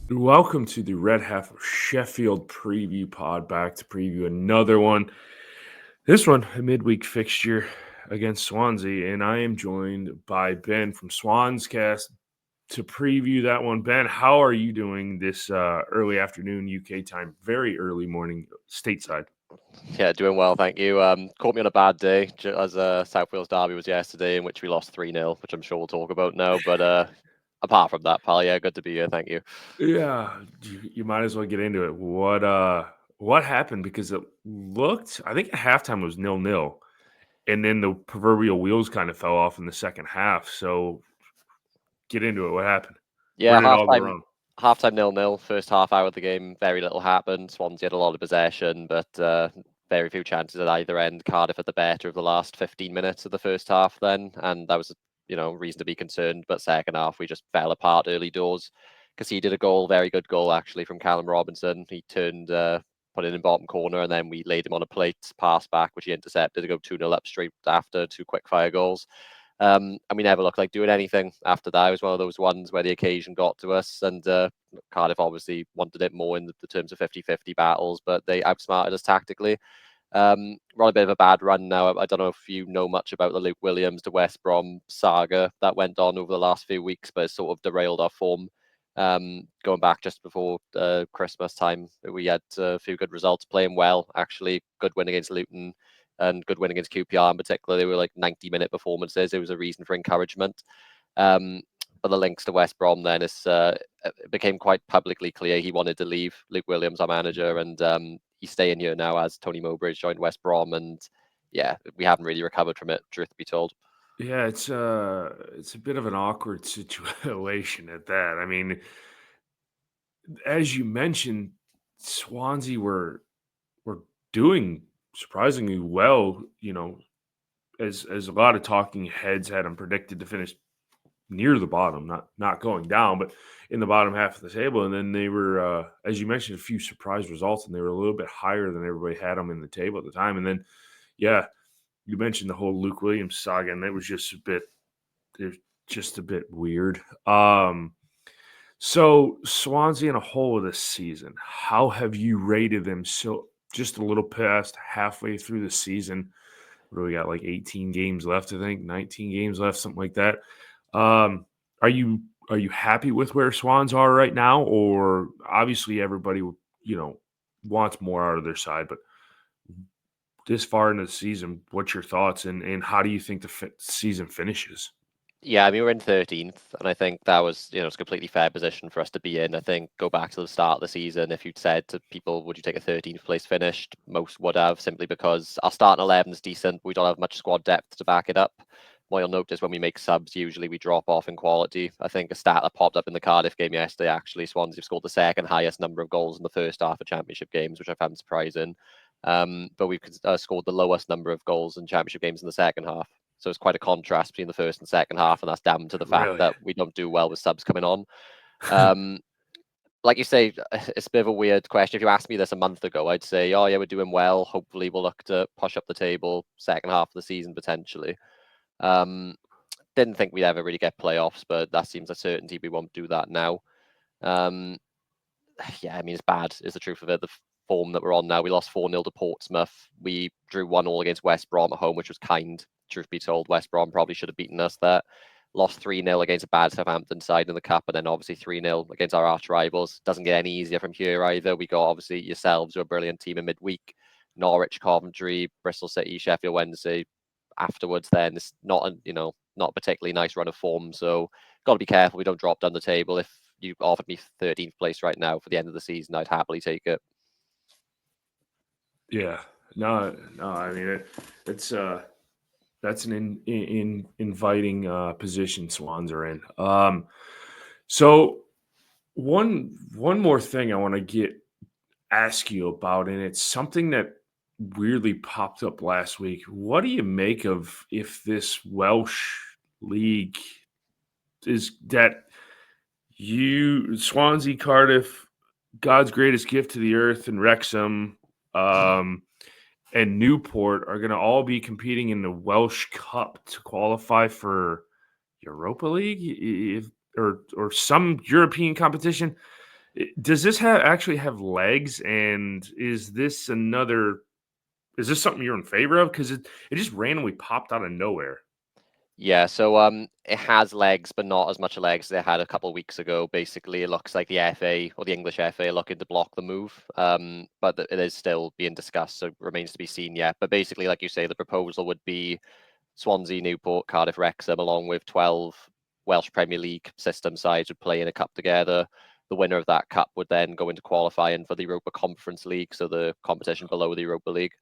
Welcome to the Red Half of Sheffield preview pod. Back to preview another one. This one, a midweek fixture against Swansea, and I am joined by Ben from Swans Cast to preview that one. Ben, how are you doing this early afternoon UK time? Very early morning stateside. Yeah, doing well, thank you. Caught me on a bad day, as South Wales derby was yesterday, in which we lost 3-0, which I'm sure we'll talk about now. But apart from that, pal, yeah, good to be here. Thank you. Yeah, you might as well get into it. What happened? Because it looked, I think at halftime it was 0-0. And then the proverbial wheels kind of fell off in the second half. So get into it. What happened? Where Yeah, did it all go halftime, wrong? halftime 0-0. First half hour of the game, very little happened. Swansea had a lot of possession, but very few chances at either end. Cardiff had the better of the last 15 minutes of the first half then, and that was reason to be concerned. But second half, we just fell apart early doors. Conceded a goal, very good goal actually from Callum Robinson. He turned, put it in bottom corner, and then we laid him on a plate pass back, which he intercepted to go 2-0 up straight after two quick fire goals. And we never looked like doing anything after that. It was one of those ones where the occasion got to us, and Cardiff obviously wanted it more in the terms of 50-50 battles, but they outsmarted us tactically. We're on a bit of a bad run now. I don't know if you know much about the Luke Williams to West Brom saga that went on over the last few weeks, but it's sort of derailed our form. Going back just before Christmas time, we had a few good results, playing well, actually. Good win against Luton and good win against QPR in particular. They were like 90-minute performances. It was a reason for encouragement. But the links to West Brom then it became quite publicly clear he wanted to leave. Luke Williams, our manager, and he's staying here now as Tony Mowbray joined West Brom. And yeah, we haven't really recovered from it, truth be told. Yeah, it's a bit of an awkward situation at that. I mean, as you mentioned, Swansea were doing surprisingly well. As a lot of talking heads had them predicted to finish near the bottom, not going down, but in the bottom half of the table. And then they were, as you mentioned, a few surprise results, and they were a little bit higher than everybody had them in the table at the time. And then, yeah, you mentioned the whole Luke Williams saga, and it was just a bit weird. So Swansea in a whole of this season, how have you rated them? So just a little past halfway through the season, what do we got? Like 18 games left, I think, 19 games left, something like that. Um, are you happy with where Swans are right now, or obviously everybody wants more out of their side, but this far into the season, what's your thoughts and how do you think the season finishes? Yeah, I mean, we're in 13th, and I think that was, it's a completely fair position for us to be in. I think go back to the start of the season, if you'd said to people, would you take a 13th place finished? Most would have, simply because our starting 11 is decent. We don't have much squad depth to back it up. What you'll notice when we make subs, usually we drop off in quality. I think a stat that popped up in the Cardiff game yesterday, actually, Swansea have scored the second highest number of goals in the first half of Championship games, which I found surprising. But we've scored the lowest number of goals in Championship games in the second half. So it's quite a contrast between the first and second half, and that's down to the fact Really? that we don't do well with subs coming on. Um, like you say, it's a bit of a weird question. If you asked me this a month ago, I'd say, oh yeah, we're doing well. Hopefully, we'll look to push up the table second half of the season potentially. Um, didn't think we'd ever really get playoffs, but that seems a certainty. We won't do that now. Um, yeah, I mean, it's bad, is the truth of it. The form that we're on now, we lost 4-0 to Portsmouth. We drew 1-1 against West Brom at home, which was kind. Truth be told, West Brom probably should have beaten us there. Lost 3-0 against a bad Southampton side in the Cup, and then obviously 3-0 against our arch rivals. Doesn't get any easier from here either. We got obviously yourselves, who are a brilliant team in midweek. Norwich, Coventry, Bristol City, Sheffield Wednesday. Afterwards, then it's not not a particularly nice run of form. So got to be careful we don't drop down the table. If you offered me 13th place right now for the end of the season, I'd happily take it. Yeah. No, no. I mean, it's that's an inviting position Swans are in. So one more thing I want to get ask you about, and it's something that weirdly popped up last week. What do you make of if this Welsh league is that you Swansea, Cardiff, God's greatest gift to the earth, and Wrexham, um, and Newport are going to all be competing in the Welsh Cup to qualify for Europa League, or some European competition. Does this actually have legs? And is this something you're in favor of? Because it just randomly popped out of nowhere. Yeah, so it has legs, but not as much legs as it had a couple of weeks ago. Basically, it looks like the FA or the English FA are looking to block the move, but it is still being discussed, so it remains to be seen yet. But basically, like you say, the proposal would be Swansea, Newport, Cardiff, Wrexham, along with 12 Welsh Premier League system sides would play in a cup together. The winner of that cup would then go into qualifying for the Europa Conference League, so the competition below the Europa League.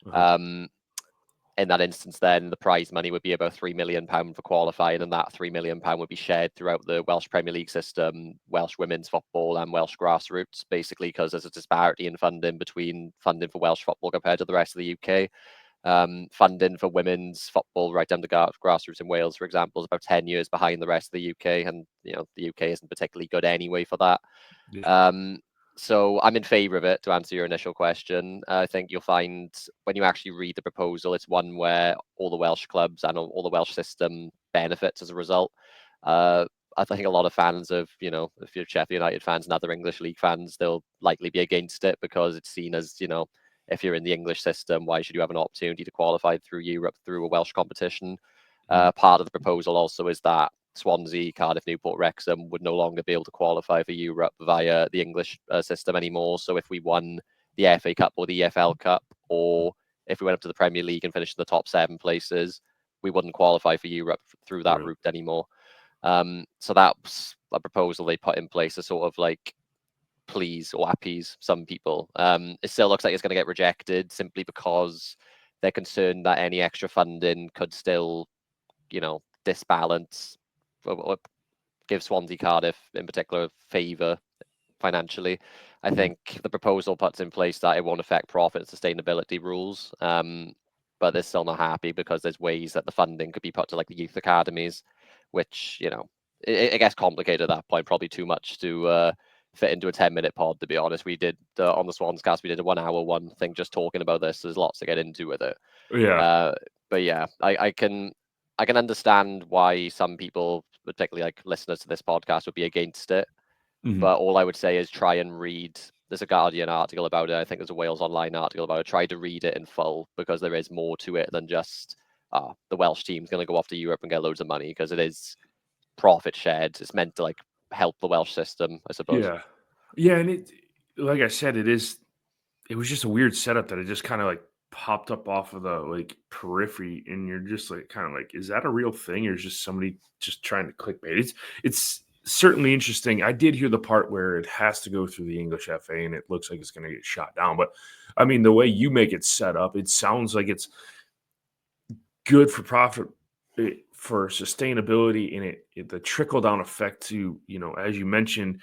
Uh-huh. Um, in that instance, then the prize money would be about £3 million for qualifying, and that £3 million would be shared throughout the Welsh Premier League system, Welsh women's football, and Welsh grassroots, basically because there's a disparity in funding between funding for Welsh football compared to the rest of the UK. Funding for women's football right down to grassroots in Wales, for example, is about 10 years behind the rest of the UK, and the UK isn't particularly good anyway for that. Yeah. So I'm in favour of it, to answer your initial question. I think you'll find when you actually read the proposal, it's one where all the Welsh clubs and all the Welsh system benefits as a result. I think a lot of fans of, if you're Sheffield United fans and other English league fans, they'll likely be against it because it's seen as, if you're in the English system, why should you have an opportunity to qualify through Europe through a Welsh competition? Part of the proposal also is that Swansea, Cardiff, Newport, Wrexham would no longer be able to qualify for Europe via the English system anymore. So if we won the FA Cup or the EFL Cup, or if we went up to the Premier League and finished in the top 7 places, we wouldn't qualify for Europe through that Right. route anymore. So that's a proposal they put in place to sort of like please or appease some people. It still looks like it's going to get rejected simply because they're concerned that any extra funding could still, disbalance or give Swansea Cardiff in particular favour financially. I Mhm. think the proposal puts in place that it won't affect profit and sustainability rules. But they're still not happy because there's ways that the funding could be put to like the youth academies, which, it gets complicated at that point, probably too much to fit into a 10-minute pod, to be honest. We did on the Swans Cast, we did a 1 hour one thing just talking about this. There's lots to get into with it. Yeah. But yeah, I can understand why some people, particularly like listeners to this podcast, would be against it. Mhm. But all I would say is try and read. There's a Guardian article about it. I think there's a Wales Online article about it. Try to read it in full because there is more to it than just the Welsh team's going to go off to Europe and get loads of money, because it is profit shared. It's meant to like help the Welsh system, I suppose. Yeah. Yeah, and like I said, it was just a weird setup that it just kind of like popped up off of the like periphery, and you're just like kind of like, is that a real thing, or is just somebody just trying to clickbait? It's certainly interesting. I did hear the part where it has to go through the English FA, and it looks like it's going to get shot down. But I mean, the way you make it set up, it sounds like it's good for profit, for sustainability, and the trickle down effect to, as you mentioned,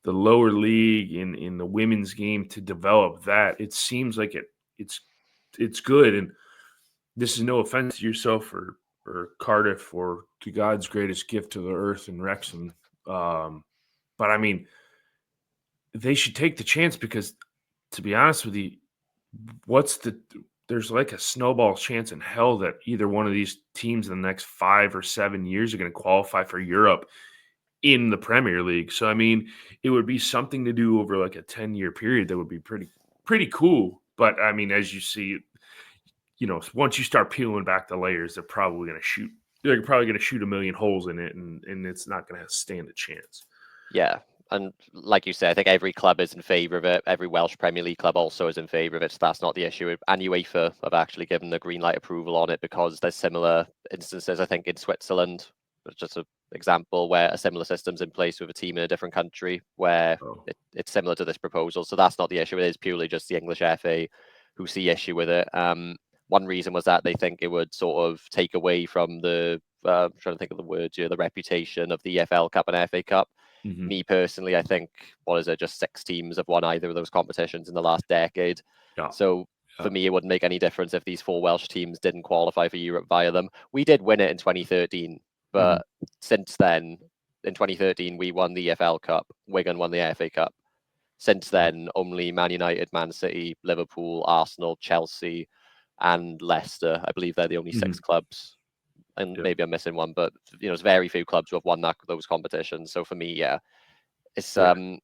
the lower league in the women's game to develop that. It seems like it's it's good. And this is no offense to yourself or Cardiff or to God's greatest gift to the earth and Wrexham. But I mean, they should take the chance because, to be honest with you, what's there's like a snowball chance in hell that either one of these teams in the next 5 or 7 years are going to qualify for Europe in the Premier League. So I mean, it would be something to do over like a 10-year period that would be pretty cool. But I mean, as you see, once you start peeling back the layers, they're probably going to shoot a million holes in it, and it's not going to stand a chance. Yeah. And like you say, I think every club is in favour of it. Every Welsh Premier League club also is in favour of it. So that's not the issue. And UEFA have actually given the green light approval on it because there's similar instances, I think, in Switzerland, just an example where a similar system's in place with a team in a different country where Oh. it's similar to this proposal. So that's not the issue. It is purely just the English FA who see issue with it. One reason was that they think it would sort of take away from I'm trying to think of the words here, the reputation of the EFL Cup and FA Cup. Hmm. Me personally, I think, what is it, just 6 teams have won either of those competitions in the last decade. Yeah. So Yeah. for me, it wouldn't make any difference if these 4 Welsh teams didn't qualify for Europe via them. We did win it in 2013, Hmm. but since then, in 2013, we won the EFL Cup, Wigan won the FA Cup. Since then, only Man United, Man City, Liverpool, Arsenal, Chelsea, and Leicester. I believe they're the only Hmm. 6 clubs, and Yep. maybe I'm missing one, but there's very few clubs who have won those competitions. So for me, yeah, it's Yeah.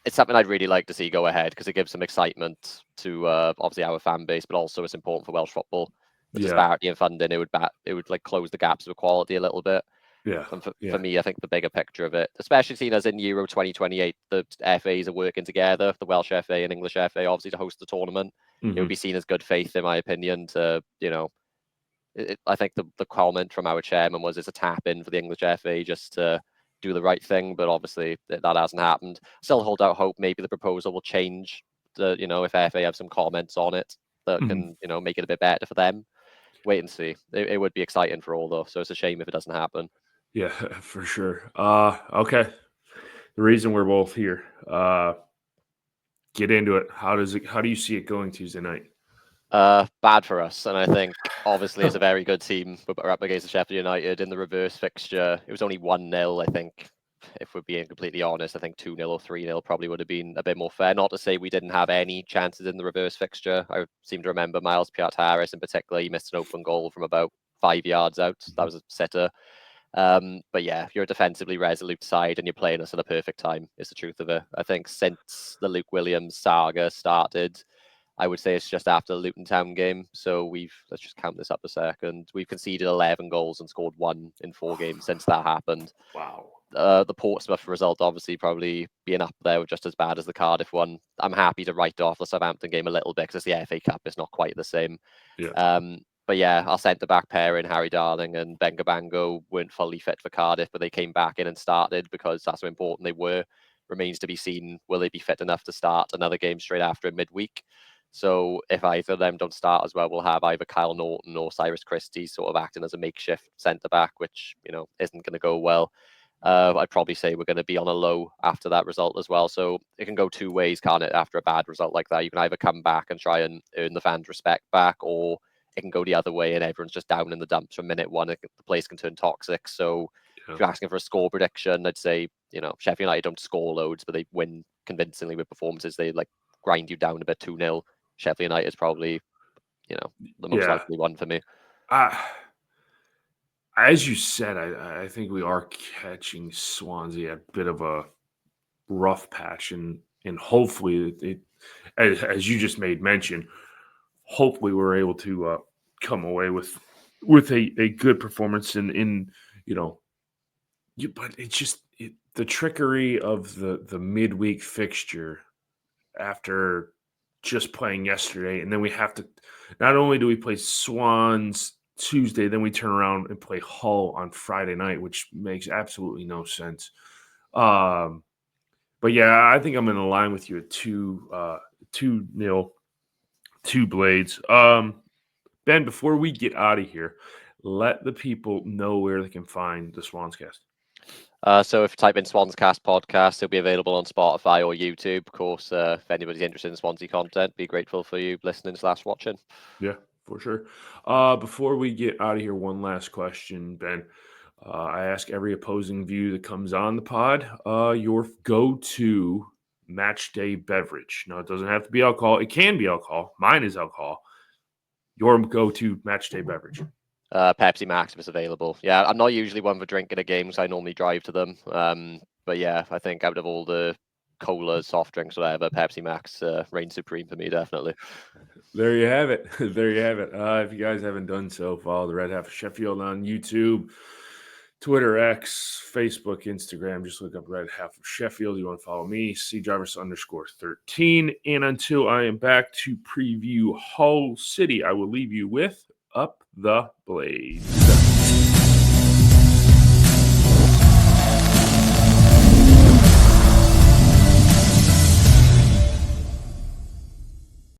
it's something I'd really like to see go ahead because it gives some excitement to obviously our fan base, but also it's important for Welsh football. The disparity in funding, it would like close the gaps of quality a little bit. Yeah. And for me, I think the bigger picture of it, especially seen as in Euro 2028, the FAs are working together, the Welsh FA and English FA, obviously to host the tournament. It would be seen as good faith, in my opinion, to, I think the comment from our chairman was it's a tap in for the English FA just to do the right thing, but obviously that hasn't happened. Still hold out hope maybe the proposal will change. If FA have some comments on it that can make it a bit better for them. Wait and see. It would be exciting for all though, so it's a shame if it doesn't happen. Yeah, for sure. Okay. The reason we're both here. Get into it. How do you see it going Tuesday night? Bad for us, and I think obviously it's a very good team. We're up against Sheffield United in the reverse fixture. It was only 1-0, I think. If we're being completely honest, I think 2-0 or 3-0 probably would have been a bit more fair. Not to say we didn't have any chances in the reverse fixture. I seem to remember Miles Piat-Harris in particular. He missed an open goal from about 5 yards out. That was a sitter. But yeah, you're a defensively resolute side and you're playing us at a perfect time, is the truth of it. I think since the Luke Williams saga started, I would say it's just after the Luton Town game. So let's just count this up a second. We've conceded 11 goals and scored 1 in 4 games since that happened. Wow. The Portsmouth result obviously probably being up there just as bad as the Cardiff one. I'm happy to write off the Southampton game a little bit because it's the FA Cup. It's not quite the same. Yeah. But yeah, our centre-back pairing, Harry Darling and Ben Gabango, weren't fully fit for Cardiff, but they came back in and started because that's how important they were. Remains to be seen, will they be fit enough to start another game straight after midweek? So if either of them don't start as well, we'll have either Kyle Norton or Cyrus Christie sort of acting as a makeshift centre-back, which, isn't going to go well. I'd probably say we're going to be on a low after that result as well. So it can go two ways, can't it? After a bad result like that, you can either come back and try and earn the fans' respect back, or it can go the other way and everyone's just down in the dumps from minute one. The place can turn toxic. So if you're asking for a score prediction, I'd say, Sheffield United don't score loads, but they win convincingly with performances. They grind you down a bit 2-0. Sheffield United is probably, the most likely one for me. As you said, I think we are catching Swansea a bit of a rough patch, and hopefully it as you just made mention, hopefully we're able to come away with a good performance but it's just the trickery of the midweek fixture after just playing yesterday, and then we have to not only do we play Swans Tuesday, then we turn around and play Hull on Friday night, which makes absolutely no sense. But yeah, I think I'm in line with you at 2-0, 2 Blades. Ben, before we get out of here, let the people know where they can find the Swans Cast. So if you type in Swans Cast podcast, it'll be available on Spotify or YouTube. Of course, if anybody's interested in Swansea content, be grateful for you listening/watching. Yeah, for sure. Before we get out of here, one last question, Ben. I ask every opposing view that comes on the pod, your go-to match day beverage. Now, it doesn't have to be alcohol. It can be alcohol. Mine is alcohol. Your go-to match day beverage. Pepsi Max if it's available. Yeah, I'm not usually one for drinking at games. I normally drive to them. But yeah, I think out of all the colas, soft drinks, whatever, Pepsi Max reigns supreme for me, definitely. There you have it. There you have it. If you guys haven't done so, follow the Red Half of Sheffield on YouTube, Twitter, X, Facebook, Instagram. Just look up Red Half of Sheffield. You want to follow me, Jarvis_13. And until I am back to preview Hull City, I will leave you with Up the Blades.